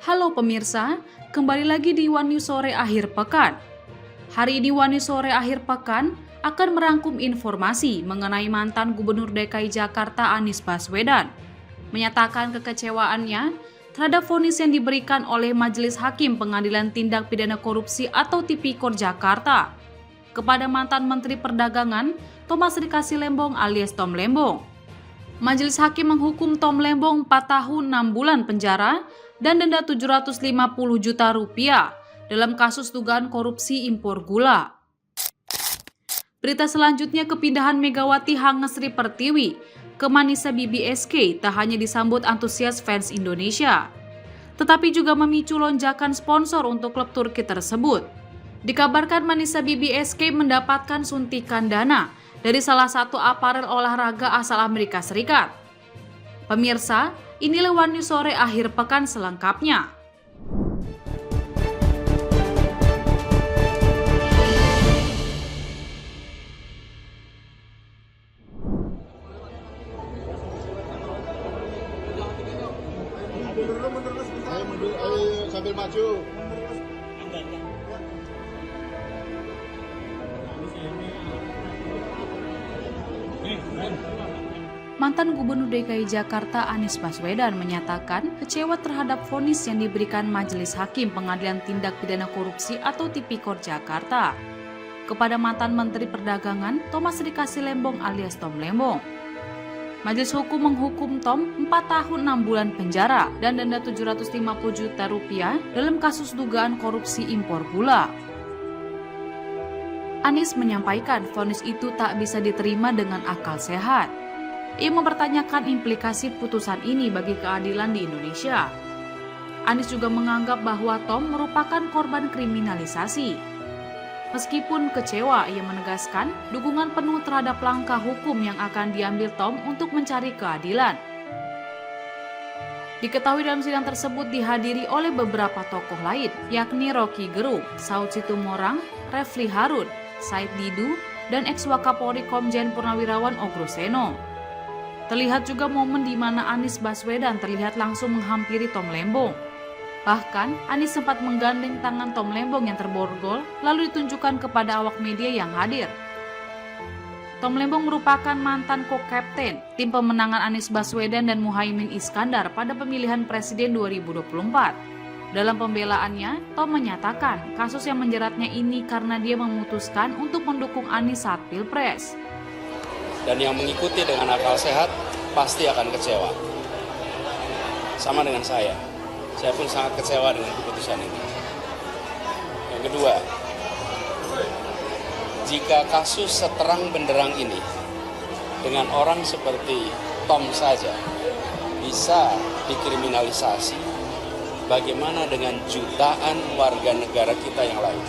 Halo pemirsa, kembali lagi di One News Sore Akhir Pekan. Hari ini One News Sore Akhir Pekan akan merangkum informasi mengenai mantan Gubernur DKI Jakarta Anies Baswedan, menyatakan kekecewaannya terhadap vonis yang diberikan oleh Majelis Hakim Pengadilan Tindak Pidana Korupsi atau Tipikor Jakarta kepada mantan Menteri Perdagangan Thomas Rikasi Lembong alias Tom Lembong. Majelis Hakim menghukum Tom Lembong 4 tahun 6 bulan penjara dan denda 750 juta rupiah dalam kasus dugaan korupsi impor gula. Berita selanjutnya, kepindahan Megawati Hangesri Pertiwi ke Manisa BBSK tak hanya disambut antusias fans Indonesia, tetapi juga memicu lonjakan sponsor untuk klub Turki tersebut. Dikabarkan Manisa BBSK mendapatkan suntikan dana dari salah satu aparel olahraga asal Amerika Serikat. Pemirsa, inilah One News Sore Akhir Pekan selengkapnya. Ayo sambil maju. Mantan Gubernur DKI Jakarta Anies Baswedan menyatakan kecewa terhadap vonis yang diberikan Majelis Hakim Pengadilan Tindak Pidana Korupsi atau Tipikor Jakarta kepada mantan Menteri Perdagangan Thomas Rikasi Lembong alias Tom Lembong. Majelis Hukum menghukum Tom 4 tahun 6 bulan penjara dan denda 750 juta rupiah dalam kasus dugaan korupsi impor gula. Anies menyampaikan vonis itu tak bisa diterima dengan akal sehat. Ia mempertanyakan implikasi putusan ini bagi keadilan di Indonesia. Anies juga menganggap bahwa Tom merupakan korban kriminalisasi. Meskipun kecewa, ia menegaskan dukungan penuh terhadap langkah hukum yang akan diambil Tom untuk mencari keadilan. Diketahui dalam sidang tersebut dihadiri oleh beberapa tokoh lain, yakni Rocky Gerung, Saud Situmorang, Refli Harun, Said Didu, dan ex-Wakapolri Komjen Purnawirawan Ogro-Seno. Terlihat juga momen di mana Anies Baswedan terlihat langsung menghampiri Tom Lembong. Bahkan, Anies sempat menggandeng tangan Tom Lembong yang terborgol, lalu ditunjukkan kepada awak media yang hadir. Tom Lembong merupakan mantan co-kapten tim pemenangan Anies Baswedan dan Muhaimin Iskandar pada pemilihan presiden 2024. Dalam pembelaannya, Tom menyatakan kasus yang menjeratnya ini karena dia memutuskan untuk mendukung Anies saat Pilpres. Dan yang mengikuti dengan akal sehat pasti akan kecewa. Sama dengan saya pun sangat kecewa dengan keputusan ini. Yang kedua, jika kasus seterang benderang ini dengan orang seperti Tom saja bisa dikriminalisasi, bagaimana dengan jutaan warga negara kita yang lain?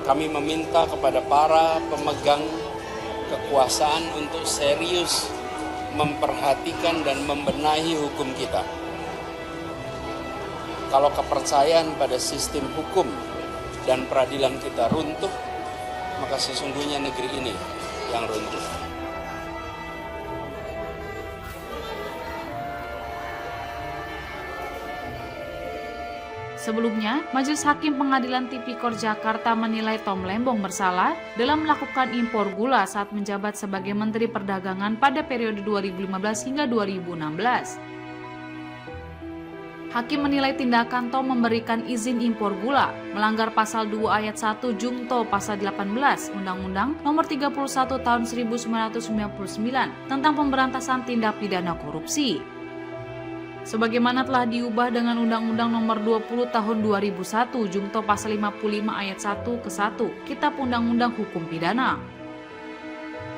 Kami meminta kepada para pemegang kekuasaan untuk serius memperhatikan dan membenahi hukum kita. Kalau kepercayaan pada sistem hukum dan peradilan kita runtuh, maka sesungguhnya negeri ini yang runtuh. Sebelumnya, Majelis Hakim Pengadilan Tipikor Jakarta menilai Tom Lembong bersalah dalam melakukan impor gula saat menjabat sebagai Menteri Perdagangan pada periode 2015 hingga 2016. Hakim menilai tindakan Tom memberikan izin impor gula melanggar pasal 2 ayat 1 Jungto pasal 18 Undang-Undang Nomor 31 Tahun 1999 tentang pemberantasan tindak pidana korupsi. Sebagaimana telah diubah dengan Undang-Undang Nomor 20 Tahun 2001 Jungto pasal 55 ayat 1 ke 1 Kitab Undang-Undang Hukum Pidana.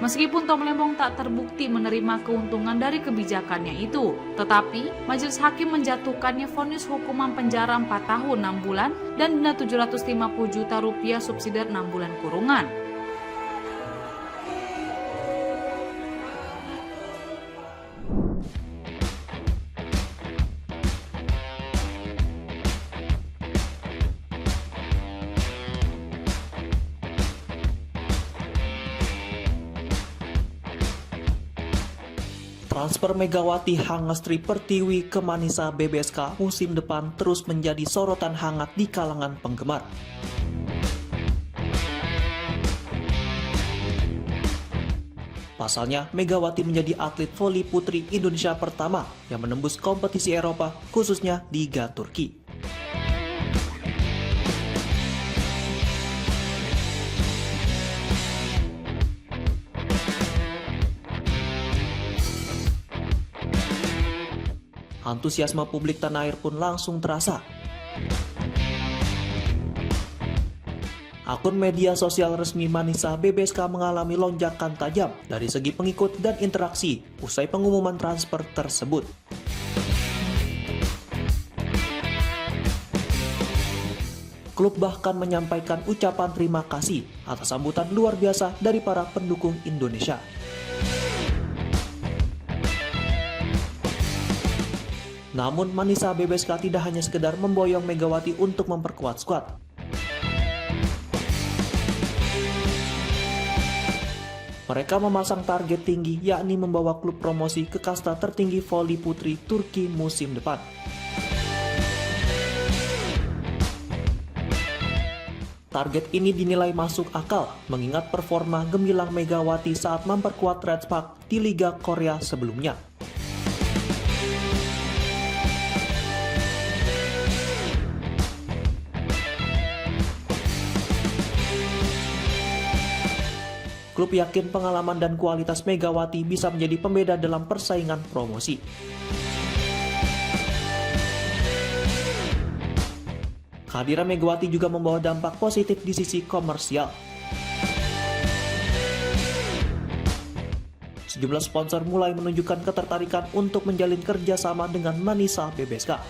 Meskipun Tom Lembong tak terbukti menerima keuntungan dari kebijakannya itu, tetapi Majelis Hakim menjatuhkannya vonis hukuman penjara 4 tahun 6 bulan dan denda 750 juta rupiah subsidiar 6 bulan kurungan. Transfer Megawati Hangestri Pertiwi ke Manisa BBSK musim depan terus menjadi sorotan hangat di kalangan penggemar. Pasalnya, Megawati menjadi atlet voli putri Indonesia pertama yang menembus kompetisi Eropa, khususnya Liga Turki. Antusiasme publik tanah air pun langsung terasa. Akun media sosial resmi Manisa BBSK mengalami lonjakan tajam dari segi pengikut dan interaksi usai pengumuman transfer tersebut. Klub bahkan menyampaikan ucapan terima kasih atas sambutan luar biasa dari para pendukung Indonesia. Namun Manisa BBSK tidak hanya sekedar memboyong Megawati untuk memperkuat skuad. Mereka memasang target tinggi, yakni membawa klub promosi ke kasta tertinggi voli putri Turki musim depan. Target ini dinilai masuk akal mengingat performa gemilang Megawati saat memperkuat Red Spark di Liga Korea sebelumnya. Klub yakin pengalaman dan kualitas Megawati bisa menjadi pembeda dalam persaingan promosi. Kehadiran Megawati juga membawa dampak positif di sisi komersial. Sejumlah sponsor mulai menunjukkan ketertarikan untuk menjalin kerjasama dengan Manisa BBSK.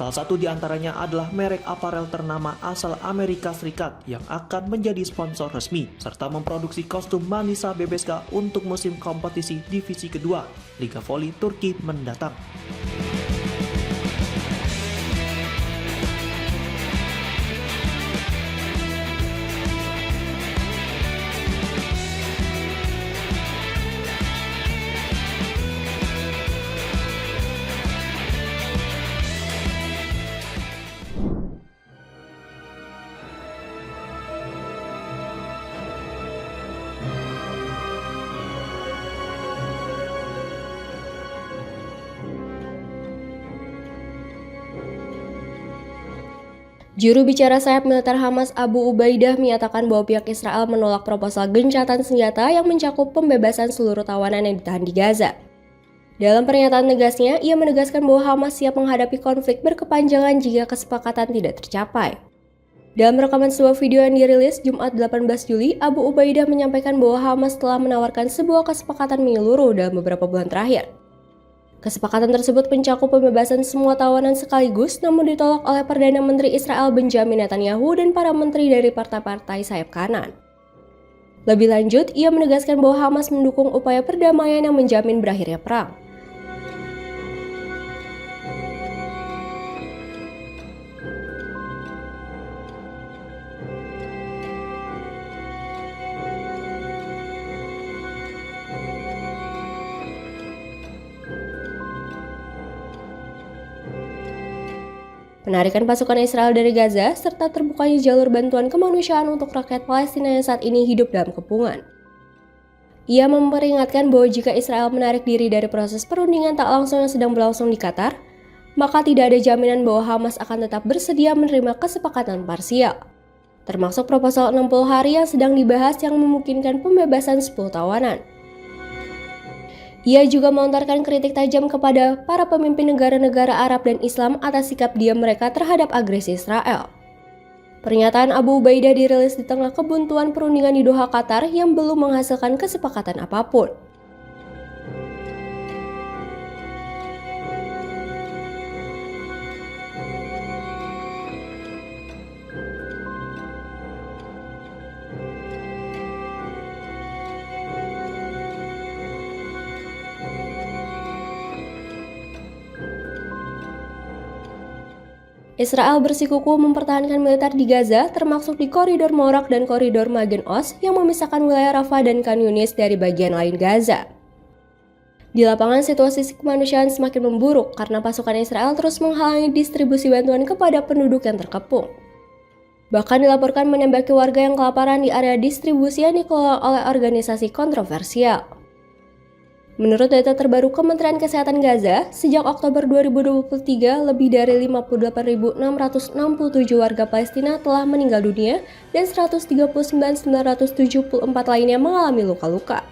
Salah satu di antaranya adalah merek aparel ternama asal Amerika Serikat yang akan menjadi sponsor resmi serta memproduksi kostum Manisa BBSK untuk musim kompetisi divisi kedua Liga Voli Turki mendatang. Juru bicara sayap militer Hamas Abu Ubaidah menyatakan bahwa pihak Israel menolak proposal gencatan senjata yang mencakup pembebasan seluruh tawanan yang ditahan di Gaza. Dalam pernyataan tegasnya, ia menegaskan bahwa Hamas siap menghadapi konflik berkepanjangan jika kesepakatan tidak tercapai. Dalam rekaman sebuah video yang dirilis Jumat 18 Juli, Abu Ubaidah menyampaikan bahwa Hamas telah menawarkan sebuah kesepakatan menyeluruh dalam beberapa bulan terakhir. Kesepakatan tersebut mencakup pembebasan semua tawanan sekaligus, namun ditolak oleh Perdana Menteri Israel Benjamin Netanyahu dan para menteri dari partai-partai sayap kanan. Lebih lanjut, ia menegaskan bahwa Hamas mendukung upaya perdamaian yang menjamin berakhirnya perang. Penarikan pasukan Israel dari Gaza, serta terbukanya jalur bantuan kemanusiaan untuk rakyat Palestina yang saat ini hidup dalam kepungan. Ia memperingatkan bahwa jika Israel menarik diri dari proses perundingan tak langsung yang sedang berlangsung di Qatar, maka tidak ada jaminan bahwa Hamas akan tetap bersedia menerima kesepakatan parsial, termasuk proposal 60 hari yang sedang dibahas yang memungkinkan pembebasan 10 tawanan. Ia juga melontarkan kritik tajam kepada para pemimpin negara-negara Arab dan Islam atas sikap diam mereka terhadap agresi Israel. Pernyataan Abu Ubaidah dirilis di tengah kebuntuan perundingan di Doha, Qatar yang belum menghasilkan kesepakatan apapun. Israel bersikukuh mempertahankan militer di Gaza, termasuk di koridor Morak dan koridor Magen Oz yang memisahkan wilayah Rafah dan Khan Yunis dari bagian lain Gaza. Di lapangan, situasi kemanusiaan semakin memburuk karena pasukan Israel terus menghalangi distribusi bantuan kepada penduduk yang terkepung. Bahkan dilaporkan menembaki warga yang kelaparan di area distribusi yang dikelola oleh organisasi kontroversial. Menurut data terbaru Kementerian Kesehatan Gaza, sejak Oktober 2023, lebih dari 58.667 warga Palestina telah meninggal dunia dan 139.974 lainnya mengalami luka-luka.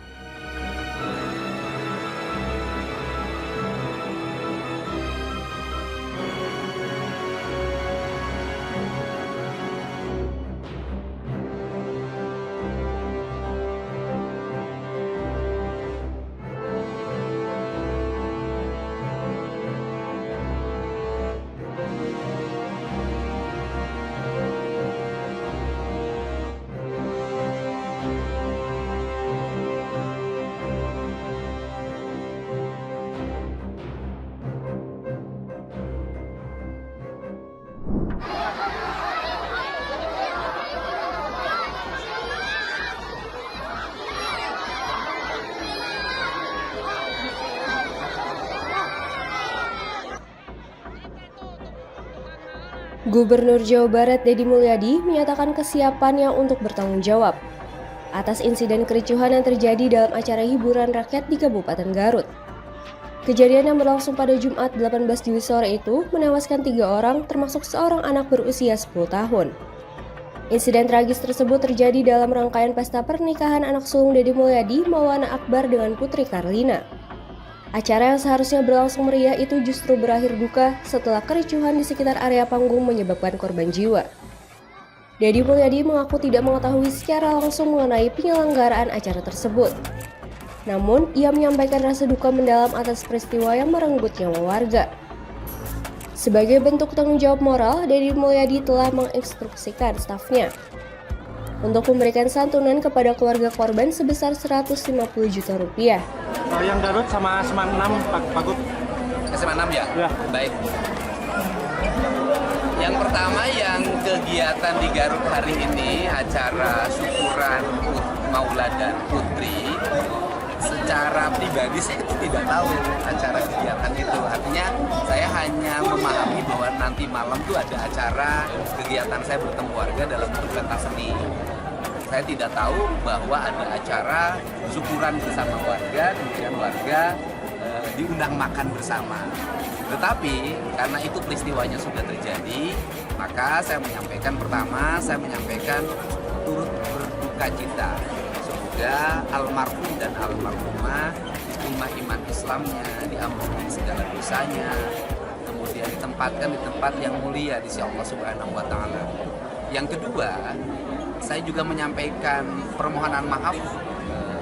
Gubernur Jawa Barat Deddy Mulyadi menyatakan kesiapannya untuk bertanggung jawab atas insiden kericuhan yang terjadi dalam acara hiburan rakyat di Kabupaten Garut. Kejadian yang berlangsung pada Jumat 18 Juli sore itu menewaskan 3 orang termasuk seorang anak berusia 10 tahun. Insiden tragis tersebut terjadi dalam rangkaian pesta pernikahan anak sulung Deddy Mulyadi Maulana Akbar dengan Putri Karlina. Acara yang seharusnya berlangsung meriah itu justru berakhir duka setelah kericuhan di sekitar area panggung menyebabkan korban jiwa. Deddy Mulyadi mengaku tidak mengetahui secara langsung mengenai penyelenggaraan acara tersebut. Namun, ia menyampaikan rasa duka mendalam atas peristiwa yang merenggut nyawa warga. Sebagai bentuk tanggung jawab moral, Deddy Mulyadi telah menginstruksikan stafnya untuk memberikan santunan kepada keluarga korban sebesar 150 juta rupiah. Yang Garut sama SMA 6, Pak Gub. SMA 6 ya? Ya. Baik. Yang pertama yang kegiatan di Garut hari ini, acara syukuran Maula dan Putri, secara pribadi saya tidak tahu acara kegiatan itu. Artinya saya hanya memahami bahwa nanti malam itu ada acara kegiatan saya bertemu warga dalam bentuk pentas seni. Saya tidak tahu bahwa ada acara syukuran bersama warga, kemudian warga diundang makan bersama. Tetapi karena itu peristiwanya sudah terjadi, maka saya menyampaikan turut berduka cita. Semoga almarhum dan almarhumah diterima iman Islamnya, diampuni segala dosanya, kemudian ditempatkan di tempat yang mulia di sisi Allah Subhanahu wa Ta'ala. Yang kedua, saya juga menyampaikan permohonan maaf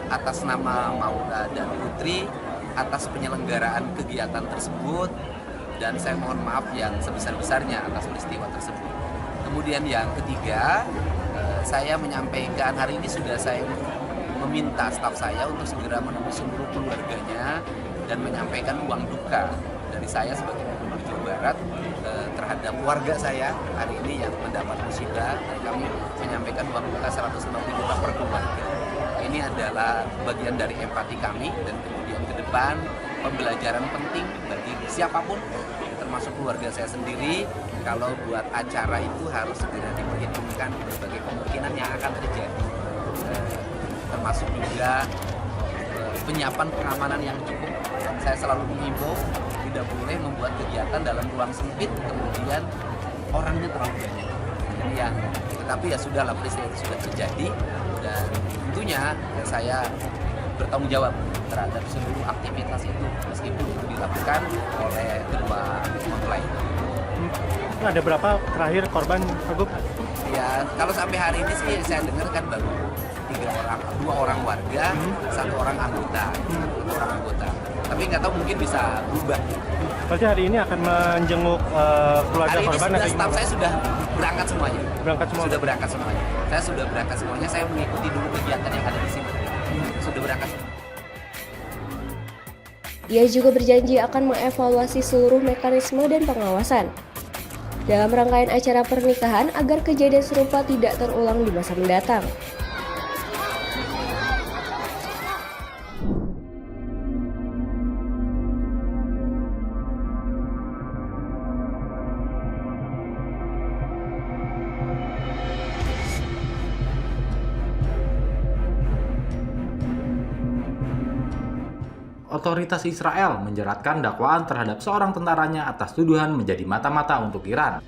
atas nama Maula dan Putri atas penyelenggaraan kegiatan tersebut, dan saya mohon maaf yang sebesar-besarnya atas peristiwa tersebut. Kemudian yang ketiga, saya menyampaikan hari ini sudah saya meminta staf saya untuk segera menemui seluruh keluarganya dan menyampaikan uang duka dari saya sebagai Gubernur Jawa Barat terhadap warga saya hari ini yang mendapat musibah. Kami menyampaikan uang duka 150 juta per keluarga. Ini adalah bagian dari empati kami, dan kemudian ke depan pembelajaran penting bagi siapapun, termasuk keluarga saya sendiri, kalau buat acara itu harus segera diperhitungkan berbagai kemungkinan yang akan terjadi, termasuk juga penyiapan pengamanan yang cukup. Saya selalu mengimbau tidak boleh membuat kegiatan dalam ruang sempit kemudian orangnya terlalu banyak. Tetapi ya sudahlah, peristiwa itu sudah terjadi, dan tentunya saya bertanggung jawab terhadap seluruh aktivitas itu meskipun itu dilakukan oleh kedua mempelai. Ada berapa terakhir korban, Pak Gub? Ya, kalau sampai hari ini sih saya dengar kan baru 2 orang warga, 1 orang anggota, Tapi nggak tahu, mungkin bisa berubah. Berarti hari ini akan menjenguk keluarga korban? Hari ini staf saya sudah berangkat semuanya. Sudah berangkat semuanya. Saya sudah berangkat semuanya. Saya mengikuti dulu kegiatan yang ada di sini. Sudah berangkat. Ia juga berjanji akan mengevaluasi seluruh mekanisme dan pengawasan. dalam rangkaian acara pernikahan agar kejadian serupa tidak terulang di masa mendatang. Otoritas Israel menjeratkan dakwaan terhadap seorang tentaranya atas tuduhan menjadi mata-mata untuk Iran.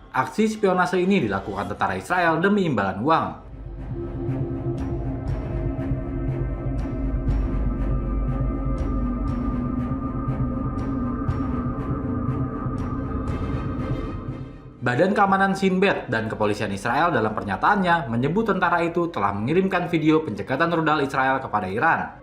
Aksi spionase ini dilakukan tentara Israel demi imbalan uang. Badan Keamanan Shin Bet dan Kepolisian Israel dalam pernyataannya menyebut tentara itu telah mengirimkan video pencekatan rudal Israel kepada Iran.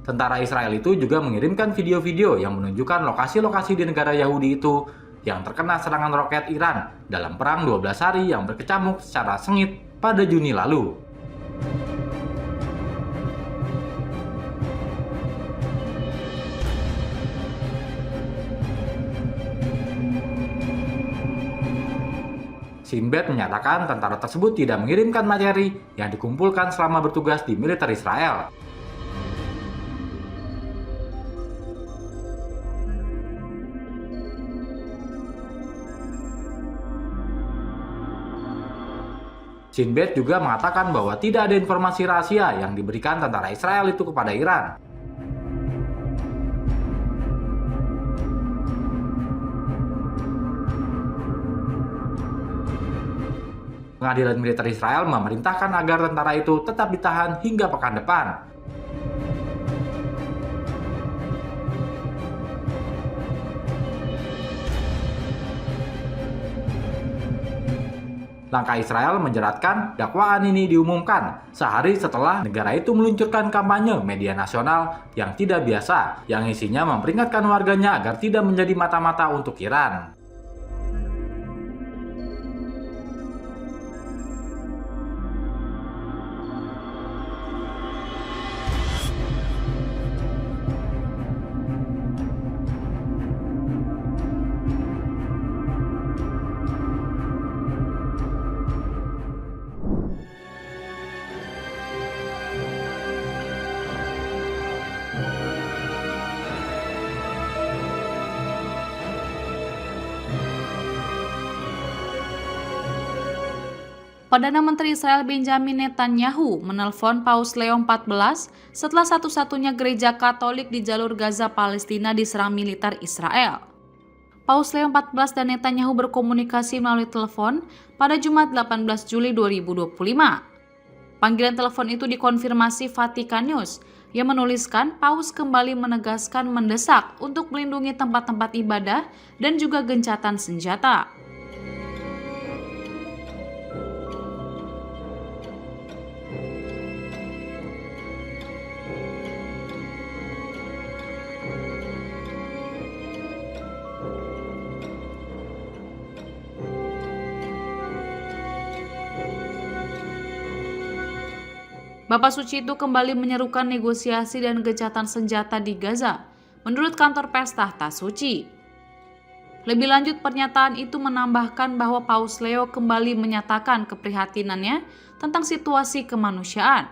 Tentara Israel itu juga mengirimkan video-video yang menunjukkan lokasi-lokasi di negara Yahudi itu yang terkena serangan roket Iran dalam perang 12 hari yang berkecamuk secara sengit pada Juni lalu. Shin Bet menyatakan tentara tersebut tidak mengirimkan materi yang dikumpulkan selama bertugas di militer Israel. Shin Bet juga mengatakan bahwa tidak ada informasi rahasia yang diberikan tentara Israel itu kepada Iran. Pengadilan militer Israel memerintahkan agar tentara itu tetap ditahan hingga pekan depan. Langkah Israel menjeratkan dakwaan ini diumumkan sehari setelah negara itu meluncurkan kampanye media nasional yang tidak biasa, yang isinya memperingatkan warganya agar tidak menjadi mata-mata untuk Iran. Perdana Menteri Israel Benjamin Netanyahu menelpon Paus Leo XIV setelah satu-satunya gereja Katolik di jalur Gaza Palestina diserang militer Israel. Paus Leo XIV dan Netanyahu berkomunikasi melalui telepon pada Jumat 18 Juli 2025. Panggilan telepon itu dikonfirmasi Vatikan News yang menuliskan Paus kembali menegaskan mendesak untuk melindungi tempat-tempat ibadah dan juga gencatan senjata. Bapak Suci itu kembali menyerukan negosiasi dan gencatan senjata di Gaza, menurut kantor pers Tahta Suci. Lebih lanjut, pernyataan itu menambahkan bahwa Paus Leo kembali menyatakan keprihatinannya tentang situasi kemanusiaan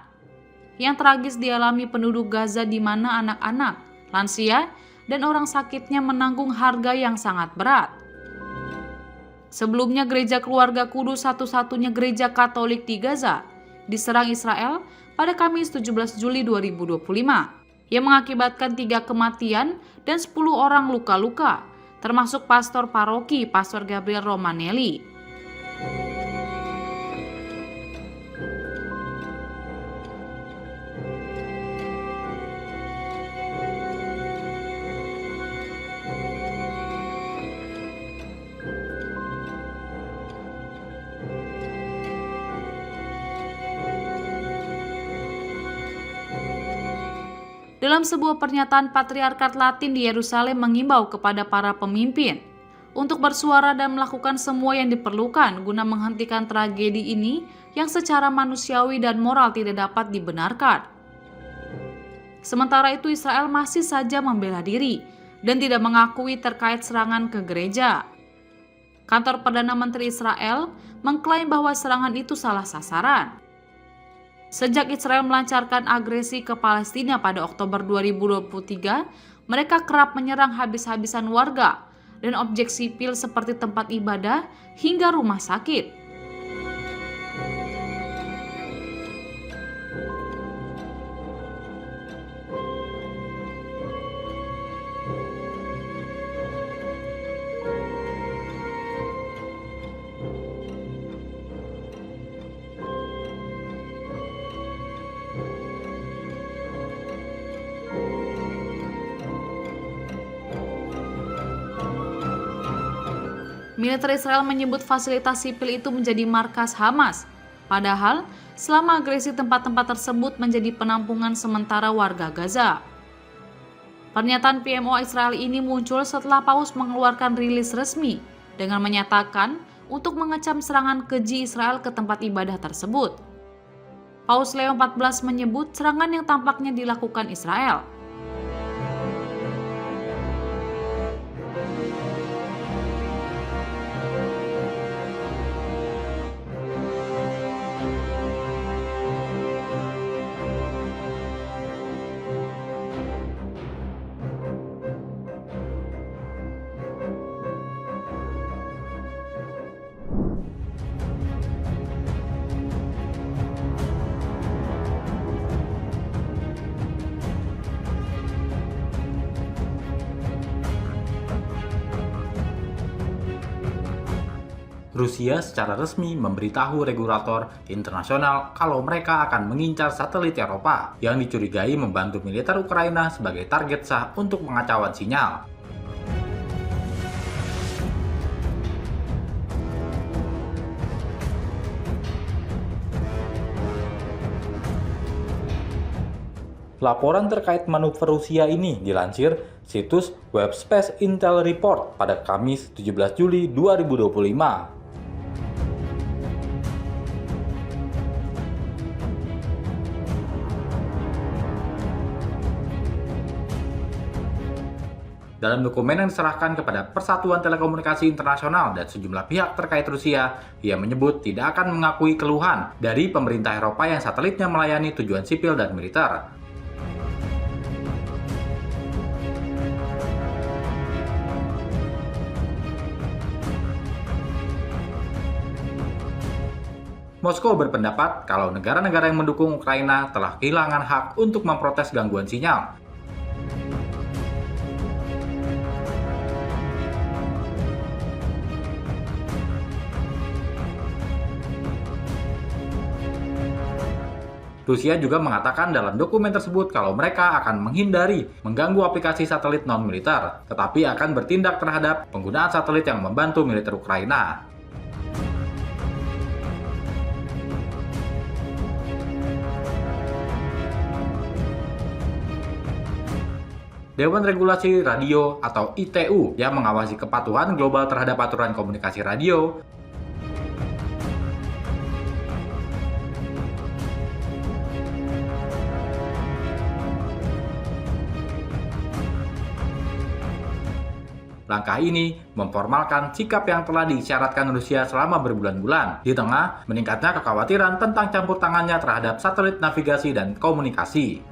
yang tragis dialami penduduk Gaza, di mana anak-anak, lansia, dan orang sakitnya menanggung harga yang sangat berat. Sebelumnya, Gereja Keluarga Kudus, satu-satunya gereja Katolik di Gaza, diserang Israel pada Kamis 17 Juli 2025 yang mengakibatkan 3 kematian dan 10 orang luka-luka, termasuk pastor paroki, Pastor Gabriel Romanelli. Dalam sebuah pernyataan, Patriarkat Latin di Yerusalem mengimbau kepada para pemimpin untuk bersuara dan melakukan semua yang diperlukan guna menghentikan tragedi ini yang secara manusiawi dan moral tidak dapat dibenarkan. Sementara itu, Israel masih saja membela diri dan tidak mengakui terkait serangan ke gereja. Kantor Perdana Menteri Israel mengklaim bahwa serangan itu salah sasaran. Sejak Israel melancarkan agresi ke Palestina pada Oktober 2023, mereka kerap menyerang habis-habisan warga dan objek sipil seperti tempat ibadah hingga rumah sakit. Militer Israel menyebut fasilitas sipil itu menjadi markas Hamas. Padahal, selama agresi tempat-tempat tersebut menjadi penampungan sementara warga Gaza. Pernyataan PMO Israel ini muncul setelah Paus mengeluarkan rilis resmi dengan menyatakan untuk mengecam serangan keji Israel ke tempat ibadah tersebut. Paus Leo XIV menyebut serangan yang tampaknya dilakukan Israel Rusia secara resmi memberitahu regulator internasional kalau mereka akan mengincar satelit Eropa yang dicurigai membantu militer Ukraina sebagai target sah untuk pengacauan sinyal. Laporan terkait manuver Rusia ini dilansir situs web Space Intel Report pada Kamis 17 Juli 2025. Dalam dokumen yang diserahkan kepada Persatuan Telekomunikasi Internasional dan sejumlah pihak terkait Rusia, ia menyebut tidak akan mengakui keluhan dari pemerintah Eropa yang satelitnya melayani tujuan sipil dan militer. Moskow berpendapat kalau negara-negara yang mendukung Ukraina telah kehilangan hak untuk memprotes gangguan sinyal. Rusia juga mengatakan dalam dokumen tersebut kalau mereka akan menghindari mengganggu aplikasi satelit non-militer, tetapi akan bertindak terhadap penggunaan satelit yang membantu militer Ukraina. Dewan Regulasi Radio atau ITU yang mengawasi kepatuhan global terhadap aturan komunikasi radio Langkah ini memformalkan sikap yang telah disyaratkan Rusia selama berbulan-bulan di tengah meningkatnya kekhawatiran tentang campur tangannya terhadap satelit navigasi dan komunikasi.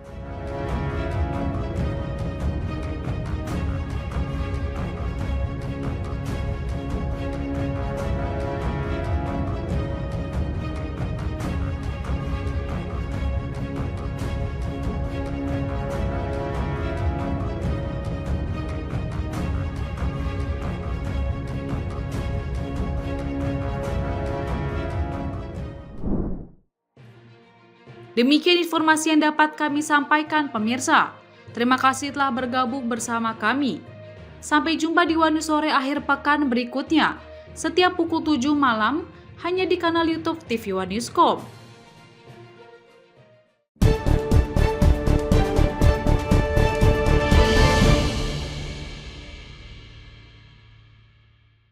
Demikian informasi yang dapat kami sampaikan pemirsa. Terima kasih telah bergabung bersama kami. Sampai jumpa di One News Sore akhir pekan berikutnya. Setiap pukul 7 malam hanya di kanal YouTube TV One Newscom.